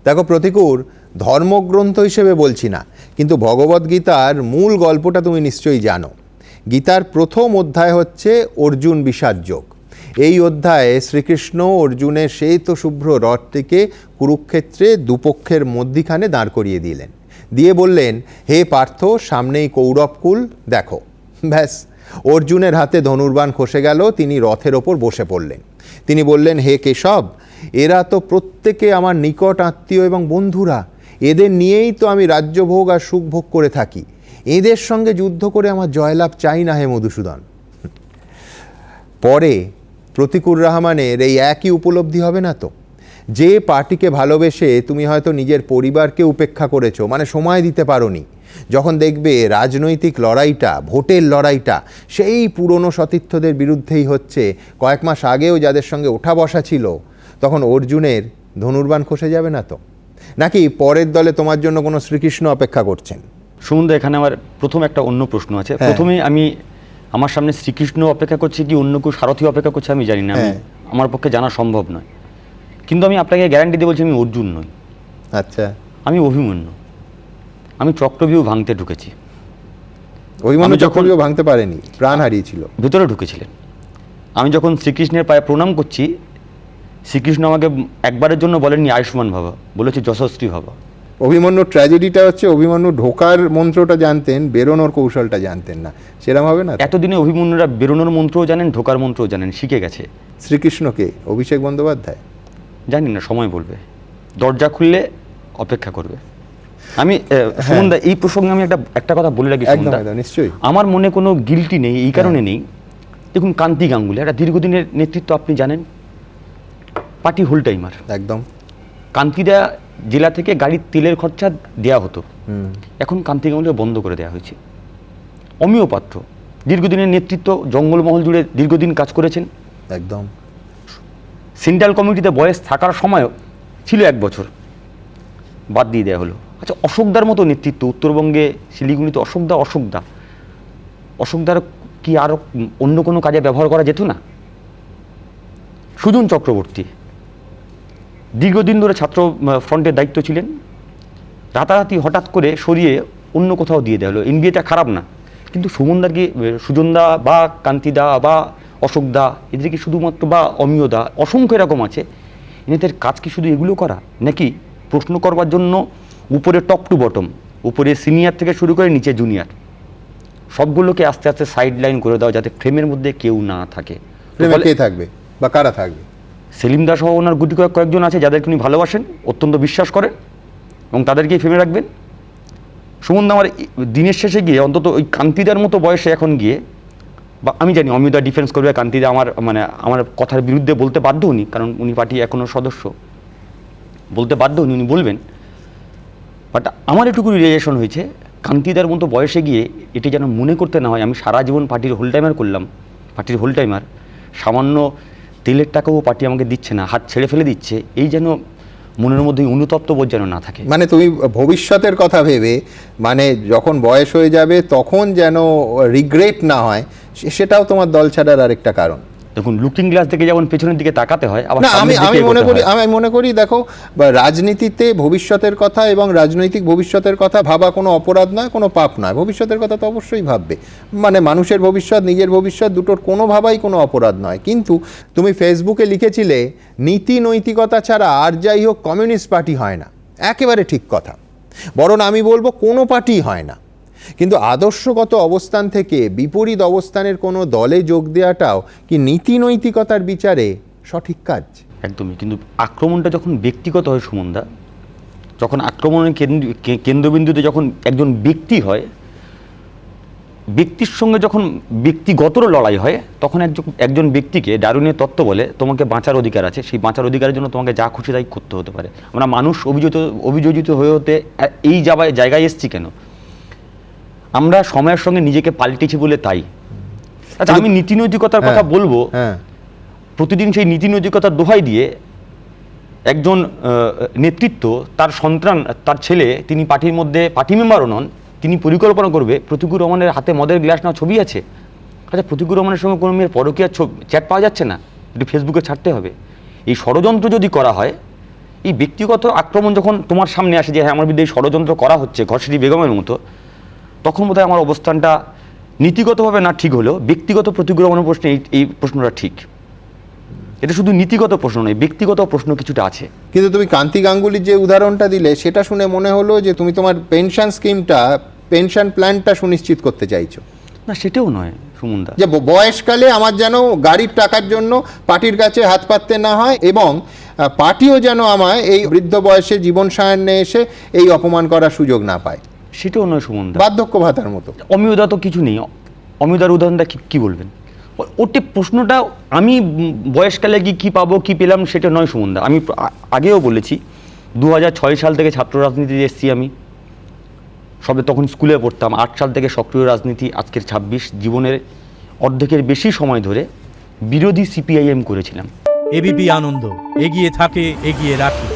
দেখো প্রতিকূর, ধর্মগ্রন্থ হিসেবে বলছি না, কিন্তু ভগবদ্গীতার মূল গল্পটা তুমি নিশ্চয়ই জানো। গীতার প্রথম অধ্যায় হচ্ছে অর্জুন বিষাদ যোগ। এই অধ্যায়ে শ্রীকৃষ্ণ অর্জুনের শ্বেত শুভ্র রথটিকে কুরুক্ষেত্রে দুপক্ষের মধ্যিখানে দাঁড় করিয়ে দিলেন, দিয়ে বললেন, হে পার্থ, সামনেই কৌরবকুল, দেখো। ব্যাস, অর্জুনের হাতে ধনুর্বাণ খসে গেল, তিনি রথের ওপর বসে পড়লেন। তিনি বললেন, হে কেশব, এরা তো প্রত্যেকে আমার নিকট আত্মীয় এবং বন্ধুরা, এদের নিয়েই তো আমি রাজ্যভোগ আর সুখ ভোগ করে থাকি, এদের সঙ্গে যুদ্ধ করে আমার জয়লাভ চাই না হে মধুসূদন। পরে প্রতিকূর রহমানের এই একই উপলব্ধি হবে না তো? যে পার্টিকে ভালোবেসে তুমি হয়তো নিজের পরিবারকে উপেক্ষা করেছো, মানে সময় দিতে পারোনি, যখন দেখবে রাজনৈতিক লড়াইটা, ভোটের লড়াইটা সেই পুরনো সতীর্থদের বিরুদ্ধেই হচ্ছে, কয়েক মাস আগেও যাদের সঙ্গে ওঠা বসা ছিল, তখন অর্জুনের ধনুর্বাণ খসে যাবে না তো? নাকি পরের দলে তোমার জন্য কোনো শ্রীকৃষ্ণ অপেক্ষা করছেন? সুমন, এখানে আমার প্রথম একটা অন্য প্রশ্ন আছে। প্রথমে আমার সামনে শ্রীকৃষ্ণ অপেক্ষা করছে কি অন্য কেউ সারথি অপেক্ষা করছে আমি জানি না, আমার পক্ষে জানা সম্ভব নয়। কিন্তু আমি আপনাকে গ্যারান্টি দিয়ে বলছি, আমি অর্জুন নই। আচ্ছা, আমি অভিমন্যু। আমি চক্রব্যূহ ভাঙতে ঢুকেছি। অভিমন্যু চক্রব্যূহ ভাঙতে পারেনি, প্রাণ হারিয়েছিল, ভেতরে ঢুকেছিলেন। আমি যখন শ্রীকৃষ্ণের পায়ে প্রণাম করছি, শ্রীকৃষ্ণ আমাকে একবারের জন্য বলেননি আয়ুষ্মান ভাবা, বলেছে যশস্বী ভাবা। অভিমন্যুর ট্র্যাজেডিটা হচ্ছে অভিমন্যু ঢোকার মন্ত্রটা জানতেন, বেরোনোর কৌশলটা জানতেন না। সেরকম হবে না? এতদিনে অভিমন্যুরা বেরোনোর মন্ত্রও জানেন, ঢোকার মন্ত্রও জানেন, শিখে গেছে। শ্রীকৃষ্ণকে অভিষেক বন্দ্যোপাধ্যায়? জানি না, সময় বলবে। দরজা খুললে অপেক্ষা করবে। আমি সুমনদা, এই প্রসঙ্গে আমি একটা কথা বলে রাখি সুমনদা, নিশ্চয়ই। আমার মনে কোনো গিল্টি নেই, এই কারণে নেই, দেখুন কান্তি গাঙ্গুলি একটা দীর্ঘদিনের নেতৃত্ব, আপনি জানেন, পার্টি হোল টাইমার একদম। কান্তিদা জেলা থেকে গাড়ির তেলের খরচা দেওয়া হতো, এখন কান্তি গাঙ্গুলিকে বন্ধ করে দেওয়া হয়েছে। অমিয় পাত্র দীর্ঘদিনের নেতৃত্ব, জঙ্গলমহল জুড়ে দীর্ঘদিন কাজ করেছেন একদম। সেন্ট্রাল কমিটিতে বয়স থাকার সময়ও ছিল 1 বছর, বাদ দিয়ে দেওয়া হলো। আচ্ছা, অশোকদার মতো নেতৃত্ব উত্তরবঙ্গে শিলিগুড়িতে, অশোকদার কি আর অন্য কোনো কাজে ব্যবহার করা যেত না? সুজন চক্রবর্তী দীর্ঘদিন ধরে ছাত্র ফ্রন্টের দায়িত্ব ছিলেন, রাতারাতি হঠাৎ করে সরিয়ে অন্য কোথাও দিয়ে দেওয়া হলো। এনবিএটা খারাপ না, কিন্তু সুমনদাকে, সুজনদা বা কান্তিদা বা অশোকদা, এদের কি শুধুমাত্র, বা অমিয়দা, অসংখ্য এরকম আছে, এদের কাজ কি শুধু এগুলো করা, নাকি প্রশ্ন করবার জন্য উপরে টপ টু বটম, উপরে সিনিয়র থেকে শুরু করে নিচে জুনিয়র, সবগুলোকে আস্তে আস্তে সাইড লাইন করে দাও, যাতে ফ্রেমের মধ্যে কেউ না থাকে? কে থাকবে বা কারা থাকবে? সেলিম দাস সহ ওনার গুটি কয়েকজন আছে যাদেরকে উনি ভালোবাসেন, অত্যন্ত বিশ্বাস করেন, এবং তাদেরকেই ফেমে রাখবেন। সুমন, আমার দিনের শেষে গিয়ে অন্তত ওই কান্তিদার মতো বয়সে এখন গিয়ে, বা আমি জানি অমিতা ডিফেন্স করবে, কান্তিদা আমার কথার বিরুদ্ধে বলতে বাধ্য উনি, কারণ উনি পার্টি এখনও সদস্য, বলতে বাধ্য উনি বলবেন। বাট আমার এটুকু রিয়েলাইজেশন হয়েছে, কান্তিদার মতো বয়সে গিয়ে এটি যেন মনে করতে না হয় আমি সারা জীবন পার্টির হোল টাইমার করলাম, পার্টির হোল টাইমার, সামান্য তেলের টাকাও পার্টি আমাকে দিচ্ছে না, হাত ছেড়ে ফেলে দিচ্ছে, এই যেন মনের মধ্যে অনুতপ্ত বোধ যেন না থাকে। মানে তুমি ভবিষ্যতের কথা ভেবে, মানে যখন বয়স হয়ে যাবে তখন যেন রিগ্রেট না হয়, সেটাও তোমার দল ছাড়ার আরেকটা কারণ। দেখুন, লুকিং গ্লাস থেকে যেমন পেছনের দিকে তাকাতে হয়, আবার আমি মনে করি দেখো, রাজনীতিতে ভবিষ্যতের কথা এবং রাজনৈতিক ভবিষ্যতের কথা ভাবা কোনো অপরাধ নয়, কোনো পাপ নয়। ভবিষ্যতের কথা তো অবশ্যই ভাববে, মানে মানুষের ভবিষ্যৎ, নিজের ভবিষ্যৎ, দুটোর কোনো ভাবাই কোনো অপরাধ নয়। কিন্তু তুমি ফেসবুকে লিখেছিলে, নীতি নৈতিকতা ছাড়া আর যাই হোক কমিউনিস্ট পার্টি হয় না। একেবারে ঠিক কথা, বরং আমি বলবো কোনো পার্টি হয় না। কিন্তু আদর্শগত অবস্থান থেকে বিপরীত অবস্থানের কোনো দলে যোগ দেওয়াটাও কি নীতি নৈতিকতার বিচারে সঠিক কাজ? একদমই। কিন্তু আক্রমণটা যখন ব্যক্তিগত হয় সুমনদা, যখন আক্রমণের কেন্দ্রবিন্দুতে যখন একজন ব্যক্তি হয়, ব্যক্তির সঙ্গে যখন ব্যক্তিগত লড়াই হয়, তখন একজন ব্যক্তিকে ডারউইনের তত্ত্ব বলে তোমাকে বাঁচার অধিকার আছে, সেই বাঁচার অধিকারের জন্য তোমাকে যা খুশি তাই করতে হতে পারে। আমরা মানুষ অভিযোজিত হয়ে হতে এই জায়গায় এসছি কেন? আমরা সময়ের সঙ্গে নিজেকে পাল্টেছি বলে তাই। আচ্ছা, আমি নীতি নৈতিকতার কথা বলবো, প্রতিদিন সেই নীতি নৈতিকতার দোহাই দিয়ে একজন নেতৃত্ব, তার সন্তান, তার ছেলে, তিনি পার্টির মধ্যে পার্টি মেম্বারও নন, তিনি পরিকল্পনা করবে প্রতিকূল রহমানের হাতে মদের গ্লাস নেওয়া ছবি আছে। আচ্ছা, প্রতিকূল রহমানের সঙ্গে কোনো মেয়ের পরকীয়ার চ্যাট পাওয়া যাচ্ছে না, একটু ফেসবুকে ছাড়তে হবে। এই ষড়যন্ত্র যদি করা হয়, এই ব্যক্তিগত আক্রমণ যখন তোমার সামনে আসে যে হ্যাঁ আমার বিরুদ্ধে এই ষড়যন্ত্র করা হচ্ছে ঘরশ্রী বেগমের মতো, তখন বোধহয় আমার অবস্থানটা নীতিগতভাবে না ঠিক হলেও ব্যক্তিগত প্রতিক্রমণের প্রশ্নে এই প্রশ্নটা ঠিক। এটা শুধু নীতিগত প্রশ্ন নয়, ব্যক্তিগত প্রশ্ন কিছুটা আছে। কিন্তু তুমি কান্তি গাঙ্গুলির যে উদাহরণটা দিলে সেটা শুনে মনে হলো যে তুমি তোমার পেনশন স্কিমটা, পেনশন প্ল্যানটা সুনিশ্চিত করতে চাইছো। না, সেটাও নয় সুমনদা। যে বয়সকালে আমার যেন গাড়ির টাকার জন্য পার্টির কাছে হাত পাততে না হয়, এবং পার্টিও যেন আমায় এই বৃদ্ধ বয়সে জীবন সায়ান্নে এসে এই অপমান করার সুযোগ না পায়। সেটাও নয় সুমনদা। বার্ধক্য ভাতার মতো অমিয়দা তো কিছু নেই। অমিয়দার উদাহরণটা কি বলবেন? ওটি প্রশ্নটা আমি বয়সকালে কি পাবো কি পেলাম সেটা নয় সুমনদা। আমি আগেও বলেছি 2006 সাল থেকে ছাত্র রাজনীতিতে এসেছি আমি, সবে তখন স্কুলে পড়তাম। 8 সাল থেকে সক্রিয় রাজনীতি, আজকের 26, জীবনের অর্ধেকের বেশি সময় ধরে বিরোধী সিপিআইএম করেছিলাম। এবিপি আনন্দ, এগিয়ে থাকে, এগিয়ে রাখে।